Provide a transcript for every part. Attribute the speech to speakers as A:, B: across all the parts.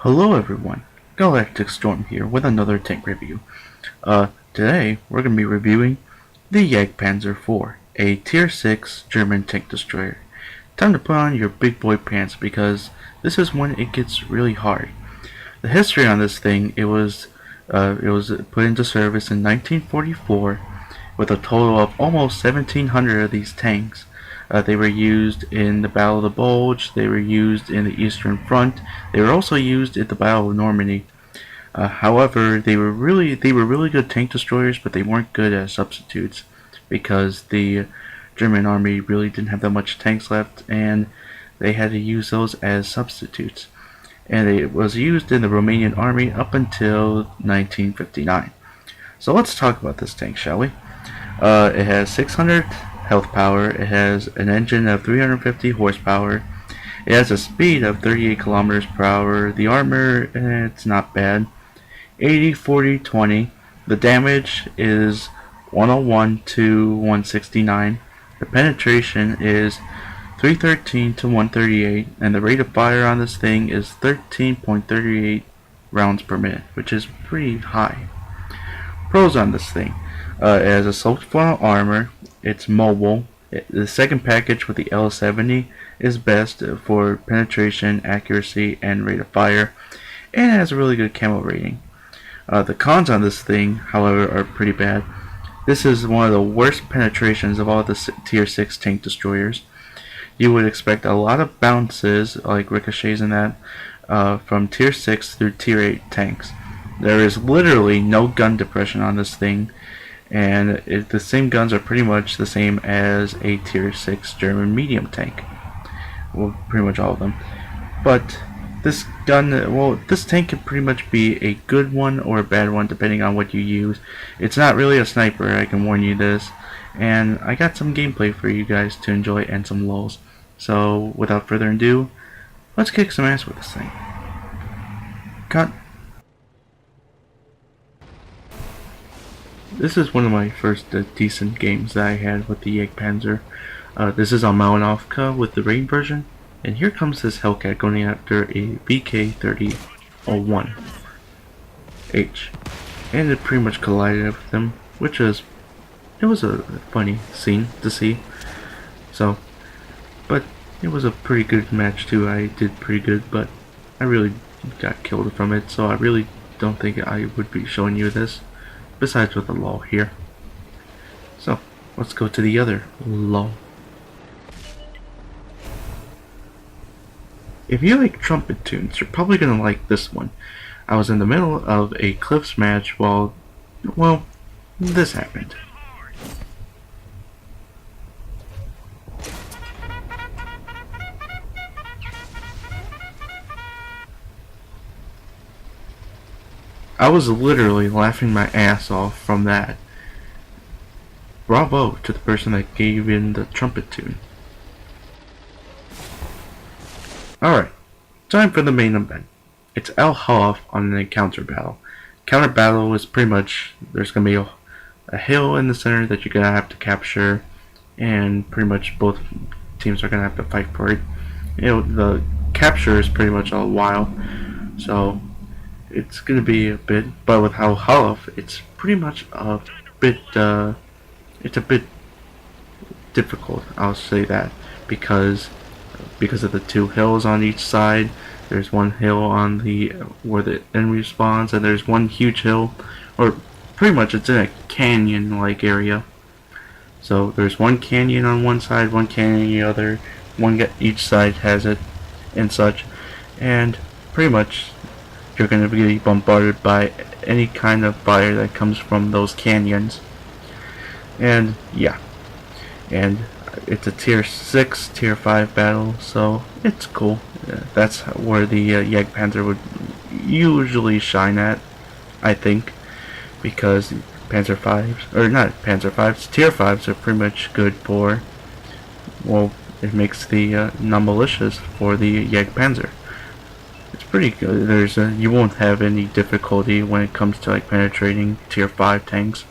A: Hello everyone, GalacticStorm here with another tank review. Today we're going to be reviewing the Jagdpanzer IV, a Tier 6 German tank destroyer. Time to put on your big boy pants because this is when it gets really hard. The history on this thing, it was put into service in 1944 with a total of almost 1,700 of these tanks. They were used in the Battle of the Bulge. They were used in the Eastern Front. They were also used at the Battle of Normandy. However, they were really good tank destroyers, but they weren't good as substitutes because the German army really didn't have that much tanks left, and they had to use those as substitutes. And it was used in the Romanian army up until 1959. So let's talk about this tank, shall we? It has 600 health power. It has an engine of 350 horsepower. It has a speed of 38 kilometers per hour. The armor, it's not bad. 80, 40, 20. The damage is 101 to 169. The penetration is 313 to 138, and the rate of fire on this thing is 13.38 rounds per minute, which is pretty high. Pros on this thing. It has a sloped frontal armor. It's mobile. The second package with the L70 is best for penetration, accuracy, and rate of fire, and it has a really good camo rating. The cons on this thing, however, are pretty bad. This is one of the worst penetrations of all the Tier 6 tank destroyers. You would expect a lot of bounces, like ricochets and that, from Tier 6 through Tier 8 tanks. There is literally no gun depression on this thing, and the same guns are pretty much the same as a Tier 6 German medium tank. Well, pretty much all of them. But this tank can pretty much be a good one or a bad one depending on what you use. It's not really a sniper, I can warn you this. And I got some gameplay for you guys to enjoy and some lulls. So, without further ado, let's kick some ass with this thing. Cut. This is one of my first decent games that I had with the Jagdpanzer. This is on Malinovka with the rain version, and here comes this Hellcat going after a VK-3001H, and it pretty much collided with them, which was a funny scene to see. So, but it was a pretty good match too. I did pretty good, but I really got killed from it, so I really don't think I would be showing you this. Besides with the lull here. So, let's go to the other lull. If you like trumpet tunes, you're probably gonna like this one. I was in the middle of a cliffs match while, well, this happened. I was literally laughing my ass off from that. Bravo to the person that gave in the trumpet tune. Alright, time for the main event. It's Al Halaf on an encounter battle. Counter battle is pretty much, there's going to be a hill in the center that you're going to have to capture, and pretty much both teams are going to have to fight for it. The capture is pretty much a while, so it's gonna be a bit, but with how Halaf, it's pretty much a bit, it's a bit difficult, I'll say that, because of the two hills on each side. There's one hill on where the enemy spawns, and there's one huge hill, or pretty much it's in a canyon-like area. So there's one canyon on one side, one canyon on the other, each side has it, and such, and pretty much you're going to be bombarded by any kind of fire that comes from those canyons. And yeah, and it's a tier 6, tier 5 battle, so it's cool. That's where the Jagdpanzer would usually shine at, I think, because Panzer 5s, or not Panzer 5s, tier 5s are pretty much good for, well, it makes the non-militias for the Jagdpanzer. It's pretty good. You won't have any difficulty when it comes to like penetrating tier 5 tanks,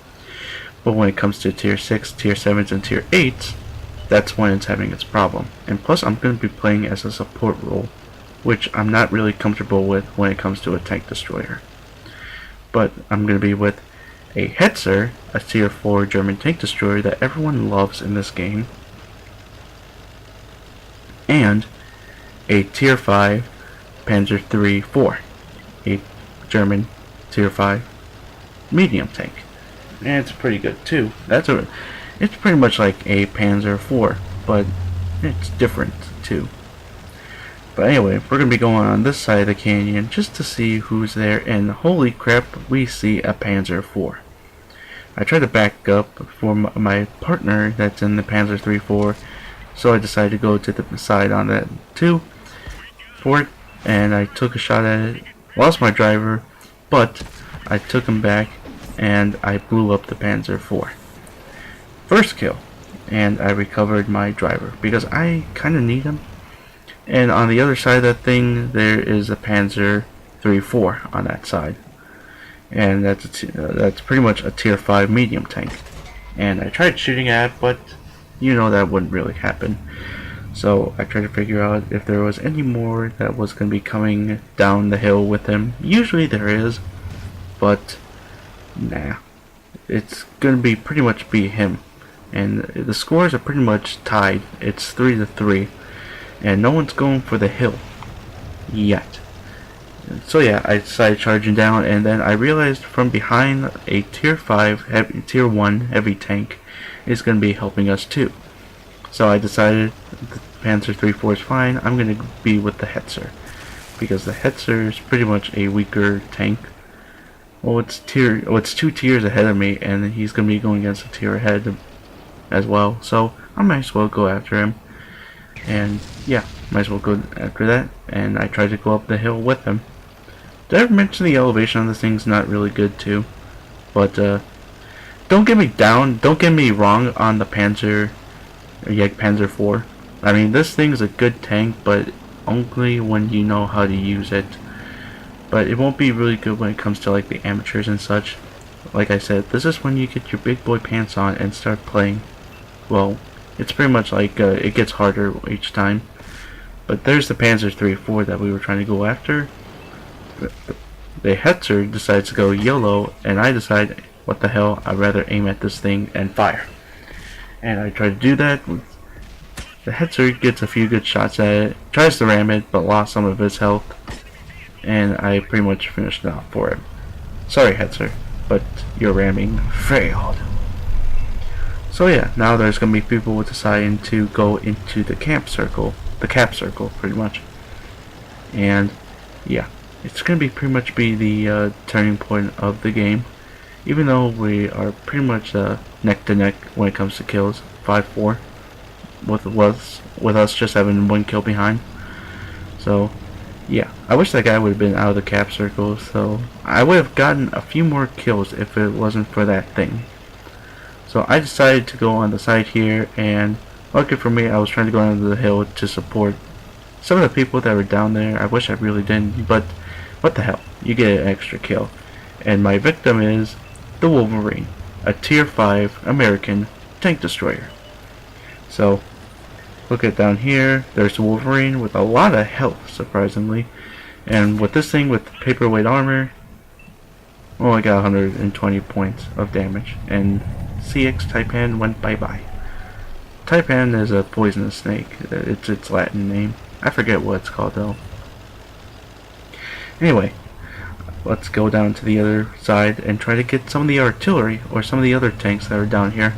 A: but when it comes to tier 6, tier 7s, and tier 8s, that's when it's having its problem. And plus, I'm going to be playing as a support role, which I'm not really comfortable with when it comes to a tank destroyer. But I'm going to be with a Hetzer, a tier 4 German tank destroyer that everyone loves in this game, and a tier 5 Panzer III-4, a German tier 5 medium tank. And it's pretty good too. It's pretty much like a Panzer IV, but it's different too. But anyway, we're going to be going on this side of the canyon just to see who's there, and holy crap, we see a Panzer IV. I tried to back up for my partner that's in the Panzer III-4, so I decided to go to the side on that too for it, and I took a shot at it, lost my driver, but I took him back and I blew up the Panzer IV. First kill, and I recovered my driver because I kind of need him. And on the other side of that thing, there is a Panzer III-4 on that side, and that's pretty much a tier 5 medium tank. And I tried shooting at it, but you know that wouldn't really happen. So I tried to figure out if there was any more that was going to be coming down the hill with him. Usually there is, but nah, it's going to be pretty much be him. And the scores are pretty much tied. It's 3-3, and no one's going for the hill yet. So yeah, I decided charging down, and then I realized from behind a tier 1 heavy tank is going to be helping us too. So I decided the Panzer III-4 is fine. I'm going to be with the Hetzer, because the Hetzer is pretty much a weaker tank. Well, it's 2 tiers ahead of me, and he's going to be going against a tier ahead as well. So I might as well go after him. And yeah, might as well go after that. And I tried to go up the hill with him. Did I ever mention the elevation on this thing's not really good too? But don't get me wrong on the Jagdpanzer 4. I mean, this thing's a good tank, but only when you know how to use it. But it won't be really good when it comes to like the amateurs and such. Like I said, this is when you get your big boy pants on and start playing. Well, it's pretty much like it gets harder each time. But there's the Panzer III-4 that we were trying to go after. The Hetzer decides to go YOLO, and I decide, what the hell, I'd rather aim at this thing and fire. And I try to do that. The Hetzer gets a few good shots at it, tries to ram it, but lost some of his health. And I pretty much finished it off for him. Sorry, Hetzer, but your ramming failed. So yeah, now there's going to be people deciding to go into the cap circle, pretty much. And yeah, it's going to be pretty much the turning point of the game. Even though we are pretty much neck to neck when it comes to kills, 5-4, with us just having 1 kill behind. So yeah, I wish that guy would have been out of the cap circle, so I would have gotten a few more kills if it wasn't for that thing. So I decided to go on the side here, and lucky for me, I was trying to go onto the hill to support some of the people that were down there. I wish I really didn't, but what the hell, you get an extra kill. And my victim is the Wolverine, a tier 5 American tank destroyer. So look at down here, there's the Wolverine with a lot of health, surprisingly. And with this thing with paperweight armor, well, I got 120 points of damage. And CX Taipan went bye-bye. Taipan is a poisonous snake. It's its Latin name. I forget what it's called though. Anyway, let's go down to the other side and try to get some of the artillery or some of the other tanks that are down here.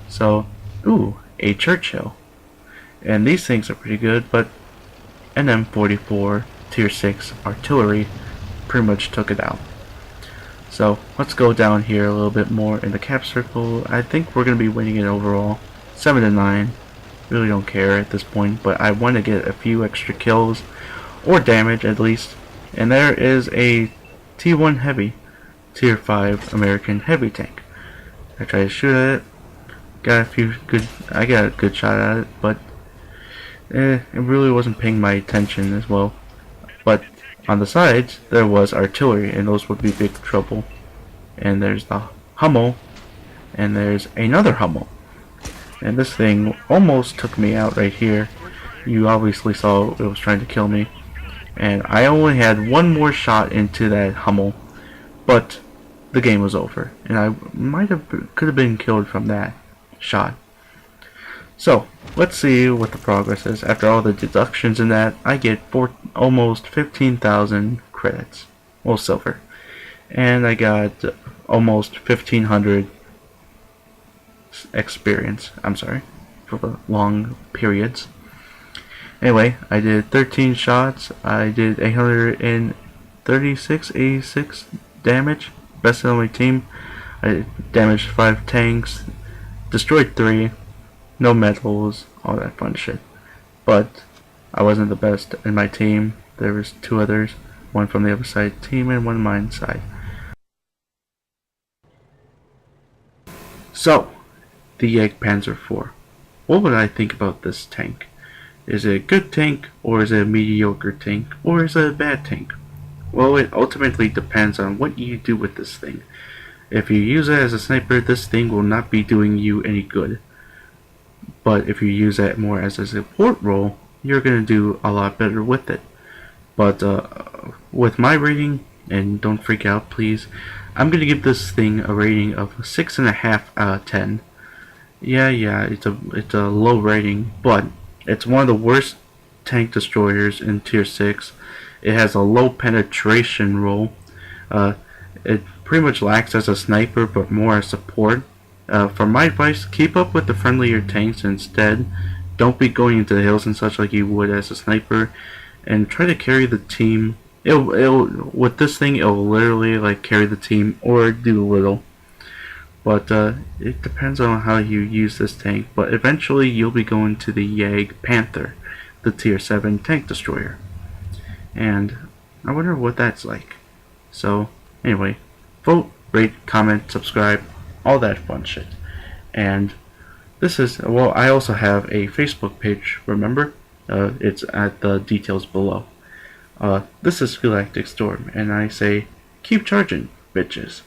A: So, ooh, a Churchill. And these things are pretty good, but an M44 tier 6 artillery pretty much took it out. So let's go down here a little bit more in the cap circle. I think we're going to be winning it overall, 7-9. Really don't care at this point, but I want to get a few extra kills or damage at least. And there is a T1 heavy, tier 5 American heavy tank. I tried to shoot at it, I got a good shot at it, but it really wasn't paying my attention as well. But on the sides there was artillery, and those would be big trouble. And there's the Hummel, and there's another Hummel, and this thing almost took me out right here. You obviously saw it was trying to kill me. and I only had one more shot into that Hummel, but the game was over, and I could have been killed from that shot. So let's see what the progress is. After all the deductions in that, I get almost 15,000 credits, well, silver, and I got almost 1,500 experience. I'm sorry for the long periods. Anyway, I did 13 shots. I did 86 damage. Best on my team. I damaged 5 tanks, destroyed 3, no medals, all that fun shit. But I wasn't the best in my team. There was 2 others, one from the other side team and one mine side. So, the Jagdpanzer 4. What would I think about this tank? Is it a good tank, or is it a mediocre tank, or is it a bad tank? Well, it ultimately depends on what you do with this thing. If you use it as a sniper, this thing will not be doing you any good. But if you use it more as a support role, you're going to do a lot better with it. But with my rating, and don't freak out please, I'm going to give this thing a rating of 6.5 out of 10. Yeah, it's a low rating, but it's one of the worst tank destroyers in Tier 6. It has a low penetration roll. It pretty much lacks as a sniper, but more as support. For my advice, keep up with the friendlier tanks instead. Don't be going into the hills and such like you would as a sniper, and try to carry the team. With this thing, it'll literally like carry the team or do little. But it depends on how you use this tank. But eventually you'll be going to the Jagdpanzer, the Tier 7 tank destroyer. And I wonder what that's like. So anyway, vote, rate, comment, subscribe, all that fun shit. And this is, well, I also have a Facebook page, remember? It's at the details below. This is GalacticStorm, and I say, keep charging, bitches.